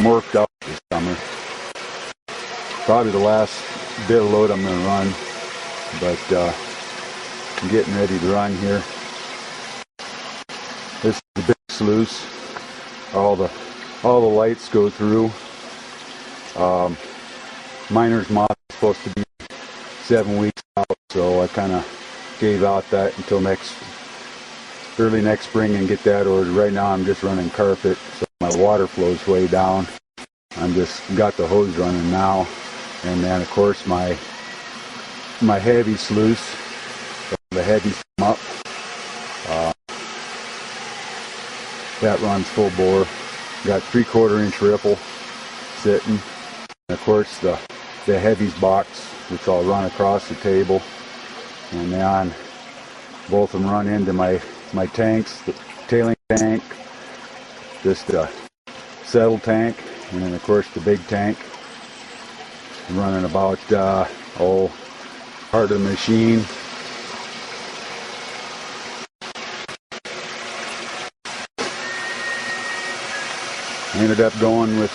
worked out this summer. Probably the last bit of load I'm going to run, but I'm getting ready to run here. This is the big sluice. All the lights go through. Miner's moth is supposed to be 7 weeks out, so I kind of gave out that until early next spring and get that ordered. Right now I'm just running carpet, so my water flows way down. I'm just got the hose running now, and then of course my heavy sluice, the heavy come up. That runs full bore. Got 3/4 inch ripple sitting. And of course the heavies box, which I'll run across the table, and then both of them run into my tanks, the tailing tank, just a settle tank, and then of course the big tank. I'm running about part of the machine. I ended up going with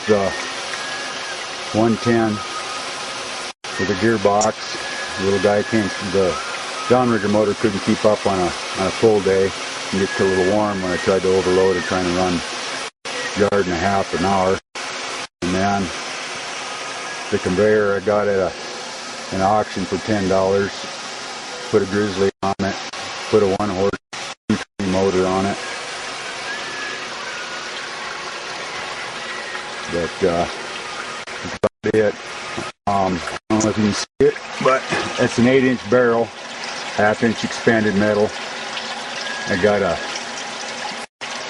110 with a gearbox. The little guy the downrigger motor couldn't keep up on a full day and get a little warm when I tried to overload it, trying to run yard and a half an hour. And then the conveyor I got at an auction for $10. Put a Grizzly on it, put a 1-horse 220 motor on it. But that's about it. I don't know if you can see it, but it's an 8-inch barrel, 1/2-inch expanded metal. I got a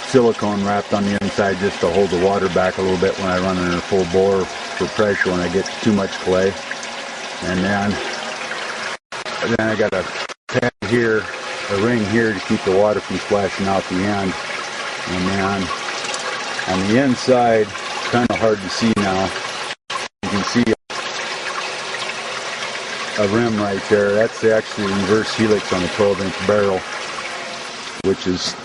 silicone wrapped on the inside just to hold the water back a little bit when I run it in a full bore for pressure when I get too much clay. And then I got a pad here, a ring here to keep the water from splashing out the end. And then on the inside, kind of hard to see now, you can see a rim right there. That's actually reverse helix on a 12-inch barrel, which is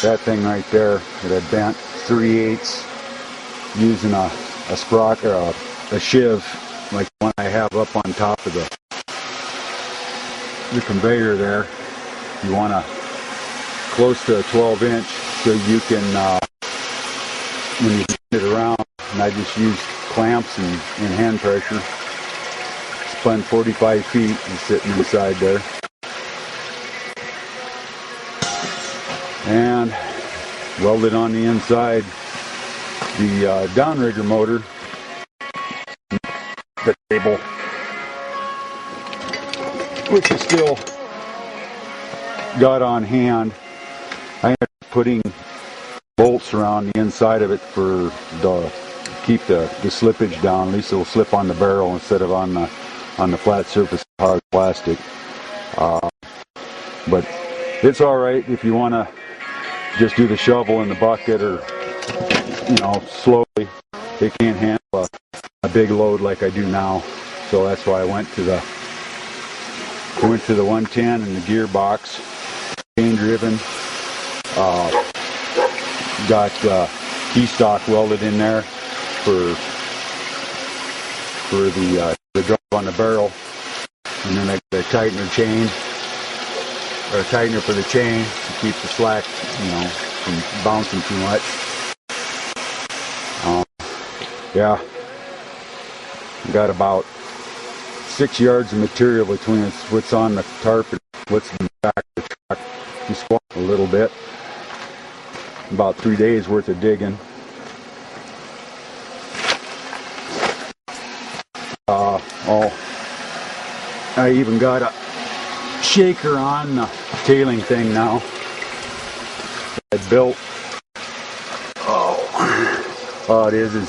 that thing right there that I bent 3/8 using a sprocket or a shiv like the one I have up on top of the conveyor there. You want to close to a 12-inch so you can when you spin it around, and I just used clamps and hand pressure. Spun 45 feet and sitting inside there. And welded on the inside the downrigger motor, the table, which is still got on hand. I ended up putting bolts around the inside of it for keep the slippage down. At least it'll slip on the barrel instead of on the flat surface of hard plastic. But it's all right if you want to just do the shovel in the bucket, or slowly. It can't handle a big load like I do now, so that's why I went to the 110 and the gearbox, chain driven. Got key stock welded in there for the drive on the barrel, and then I got a tightener chain, or a tightener for the chain to keep the slack, from bouncing too much. Yeah, got about 6 yards of material between what's on the tarp and what's in the back of the truck. Just a little bit. About 3 days worth of digging. I even got a shaker on the tailing thing now. I built. It is a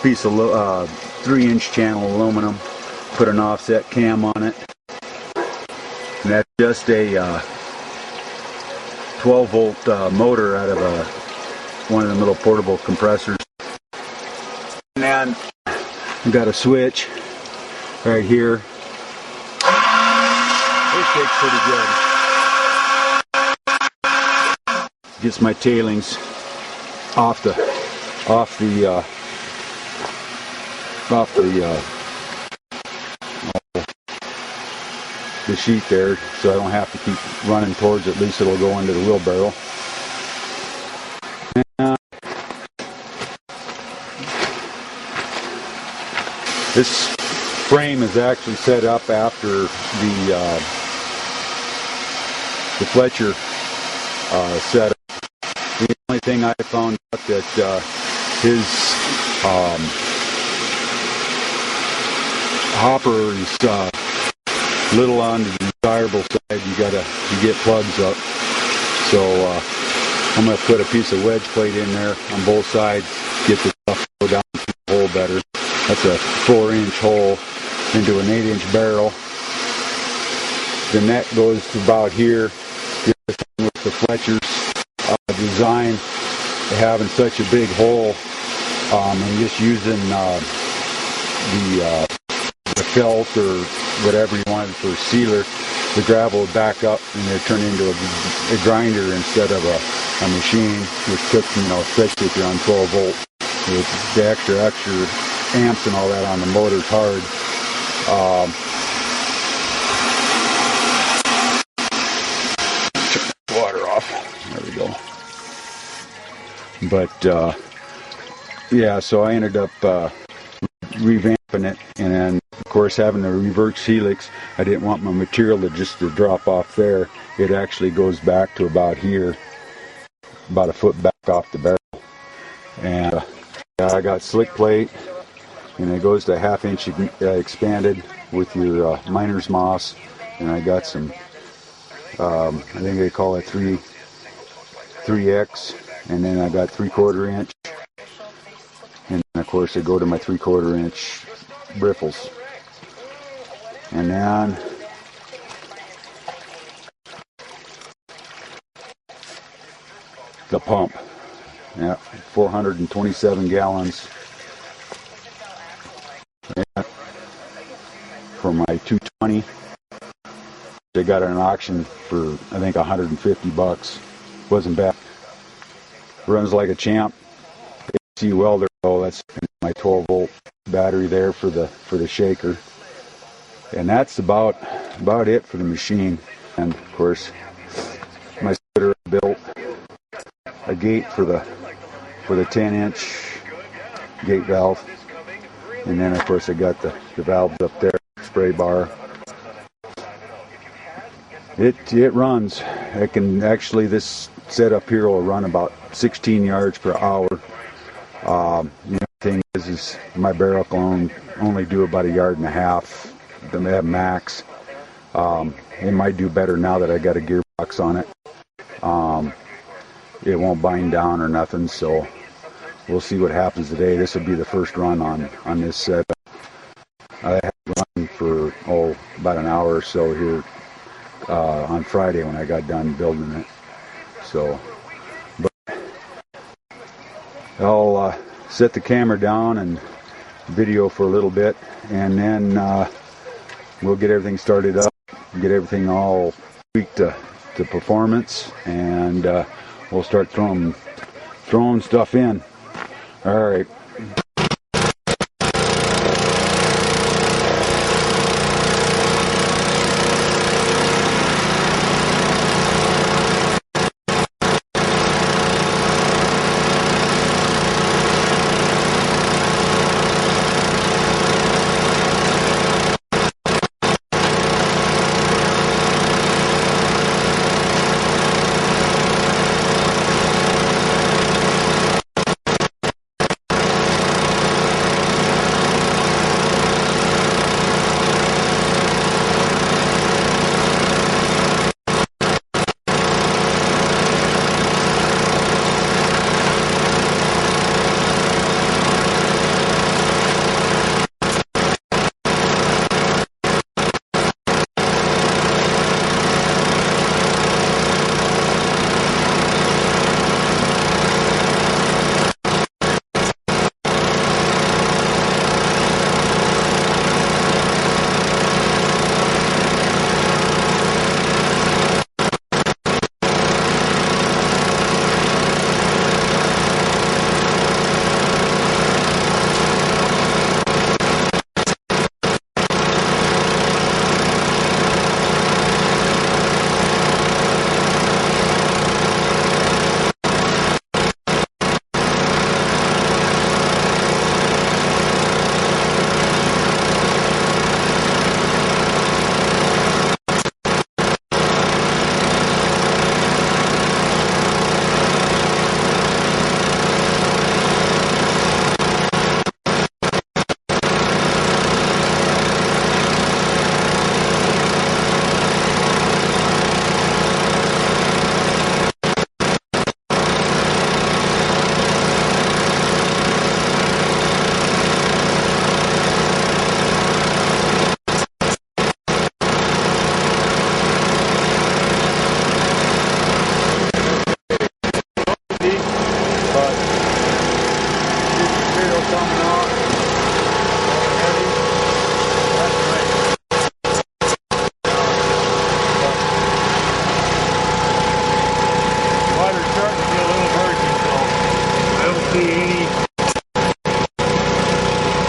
piece of 3-inch channel aluminum. Put an offset cam on it. And that's just a 12-volt motor out of one of the little portable compressors. And then I got a switch right here. This shakes pretty good. Gets my tailings off the off the the sheet there, so I don't have to keep running towards it. At least it'll go into the wheelbarrow. And this frame is actually set up after the Fletcher setup. The only thing I found out that his hopper is little on the desirable side. You get plugs up. So I'm going to put a piece of wedge plate in there on both sides, get the stuff to go down through the hole better. That's a 4-inch hole into an 8-inch barrel. The net goes to about here. With the Fletcher's design, having such a big hole, and just using the felt or whatever you wanted for a sealer, the gravel would back up and it turned into a grinder instead of a machine, which took, especially if you're on 12 volt, with the extra amps and all that on the motor's hard. Turn the water off. There we go. But yeah, so I ended up revamping it, and then of course having a reverse helix, I didn't want my material to drop off there. It actually goes back to about here, about a foot back off the barrel. And I got slick plate, and it goes to 1/2 inch expanded with your miner's moss, and I got some I think they call it 3X, and then I got 3/4 inch, and of course they go to my 3/4 inch briffles. And then the pump, yeah, 427 gallons for my 220. They got it at an auction for I think $150. Wasn't bad. Runs like a champ. AC welder. Oh, that's my 12 volt battery there for the shaker. And that's about it for the machine. And of course, my splitter built a gate for the 10-inch gate valve, and then of course I got the valves up there, spray bar. It runs. It can actually, this setup here will run about 16 yards per hour. The thing is my barrel can only do about 1.5 yards. Then they have max. It might do better now that I got a gearbox on it. It won't bind down or nothing, so we'll see what happens today. This will be the first run on this setup. I had run for about an hour or so here on Friday when I got done building it. So, but I'll set the camera down and video for a little bit, and then we'll get everything started up, get everything all tweaked to performance, and we'll start throwing stuff in. All right.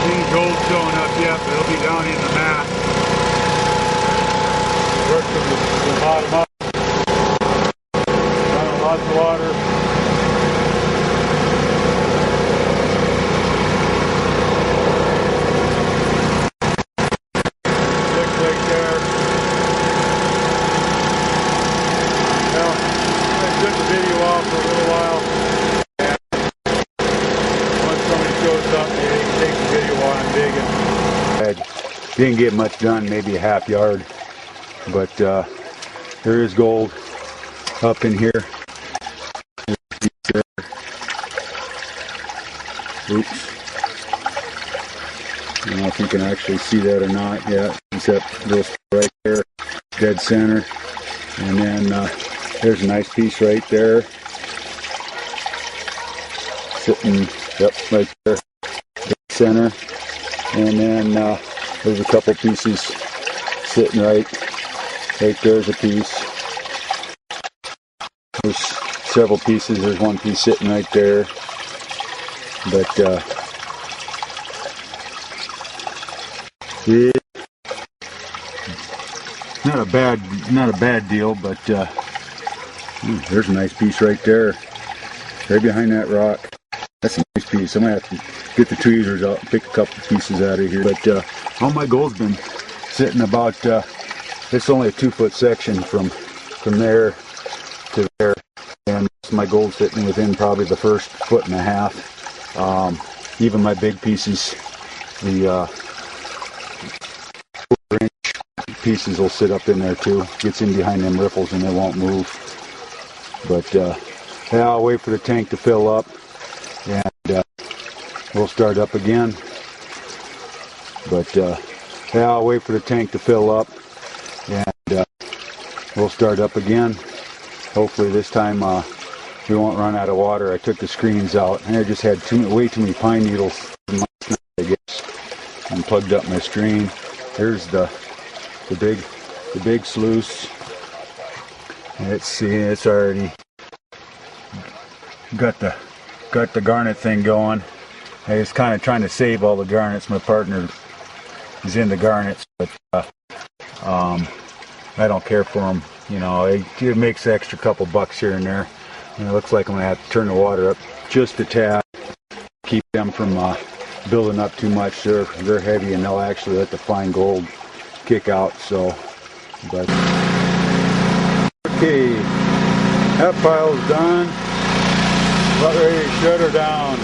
any gold showing up yet, but it'll be down in the mat. Work from the bottom up. Lots of water. Looks like there. Well, I took the video off for a little while. And once somebody shows up, they can take the video while I'm digging. I didn't get much done, maybe a half yard. But there is gold up in here. Oops. I don't know if you can actually see that or not yet, except this right there, dead center. And then there's a nice piece right there. Sitting, yep, right there, dead center. And then there's a couple pieces sitting right there's a piece. There's several pieces, there's one piece sitting right there. But yeah, not a bad deal. But there's a nice piece right there, right behind that rock. That's a nice piece. I'm gonna have to get the tweezers out, and pick a couple pieces out of here. But all my gold's been sitting about. It's only a 2-foot section from there to there, and my gold's sitting within probably the first 1.5 feet. Even my big pieces, the 4-inch pieces will sit up in there too. Gets in behind them riffles and they won't move. But yeah, I'll wait for the tank to fill up and we'll start up again. But yeah, I'll wait for the tank to fill up and we'll start up again. Hopefully this time we won't run out of water. I took the screens out and I just had way too many pine needles last night, I guess, and plugged up my screen. Here's the big sluice. Let's see, it's already got the garnet thing going. I was kind of trying to save all the garnets. My partner is into garnets, but I don't care for them. You know, it makes an extra couple bucks here and there. And it looks like I'm going to have to turn the water up just a tad, keep them from building up too much. They're heavy and they'll actually let the fine gold kick out. So, but okay, that pile's done. About ready to shut her down.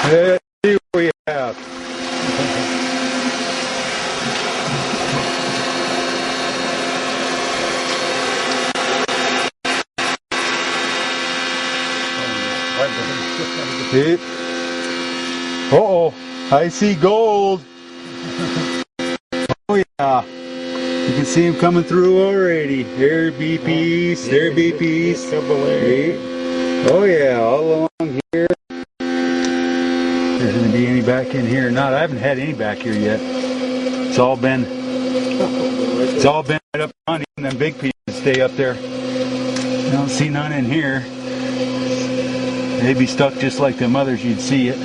Let's see what we have. See? Uh-oh, I see gold. Oh yeah, you can see him coming through already. There be piece, there be piece. Oh yeah, all along here. There's going to be any back in here or not. I haven't had any back here yet. It's all been right up on, even them big pieces stay up there. I don't see none in here. They'd be stuck just like them others, you'd see it.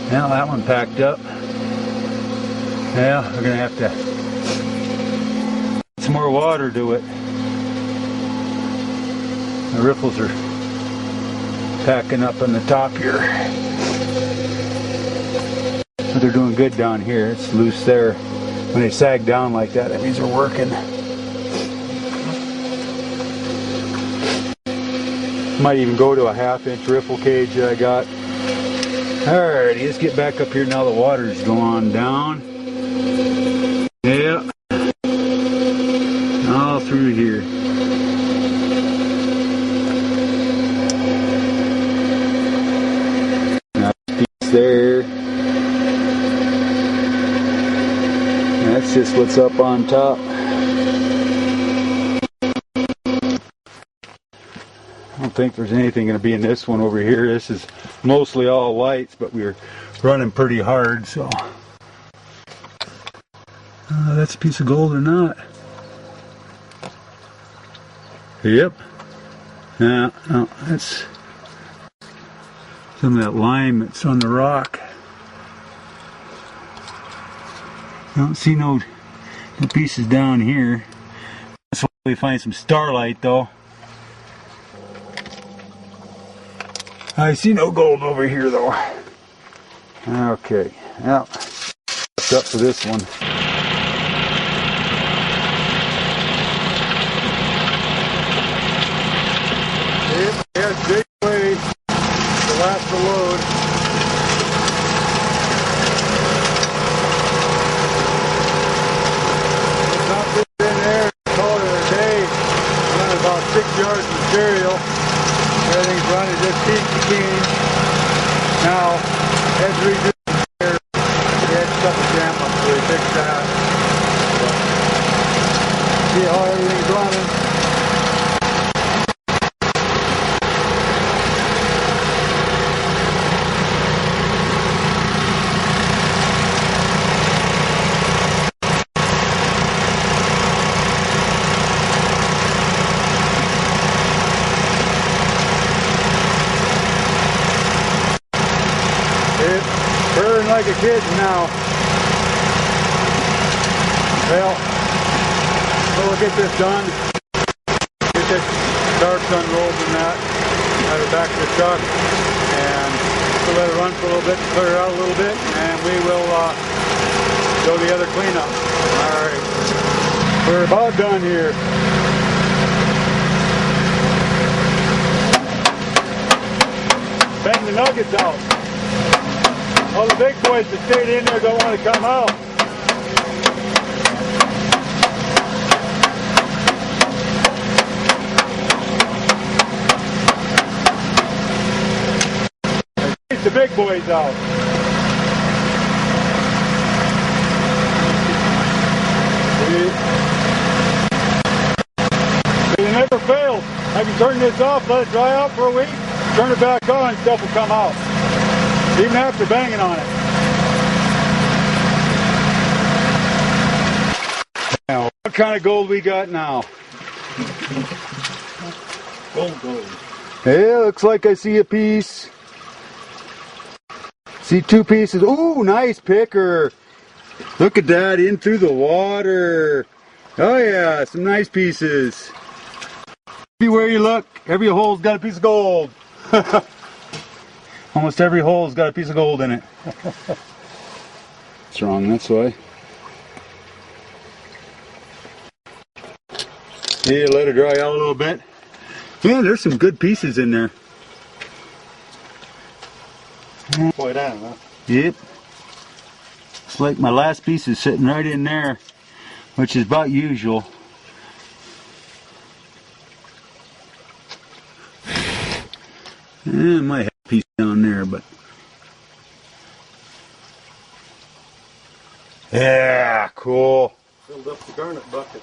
Now that one packed up. Yeah, we're going to have to add some more water to it. The riffles are packing up on the top here. But they're doing good down here. It's loose there. When they sag down like that, that means they're working. Might even go to a 1/2-inch riffle cage that I got. Alrighty, let's get back up here now the water's going down. Yeah. All through here. There. That's just what's up on top. think there's anything going to be in this one over here. This is mostly all lights, but we're running pretty hard, so. That's a piece of gold or not. Yep. No, that's some of that lime that's on the rock. I don't see no pieces down here. Let's hopefully find some starlight though. I see no gold over here though. Okay, well, that's up for this one. It has big weight to last the load. It's not big in there. Call it a day. Running about 6 yards of material. Everything's running just peachy keen. Now, as we do here, we had stuff to jam up, so we fixed that. But see how everything's running. Burning like a kid now. Well, we'll get this done. Get this tarps unrolled and that. Have it back to the truck. And we'll let it run for a little bit, clear it out a little bit, and we will do the other cleanup. Alright. We're about done here. Bang the nuggets out. All the big boys that stayed in there don't want to come out. Get the big boys out. It never fails. I can turn this off, let it dry out for a week, turn it back on, and stuff will come out. Even after banging on it. Now, what kind of gold we got now? Gold. Yeah, looks like I see a piece. See 2 pieces. Ooh, nice picker. Look at that, in through the water. Oh yeah, some nice pieces. Everywhere you look, every hole's got a piece of gold. Almost every hole's got a piece of gold in it. It's wrong, that's why. Yeah, let it dry out a little bit. Yeah, there's some good pieces in there. Boy, down, huh? Yep. It's like my last piece is sitting right in there, which is about usual. I might have a piece down there, but yeah, cool. Filled up the garnet bucket.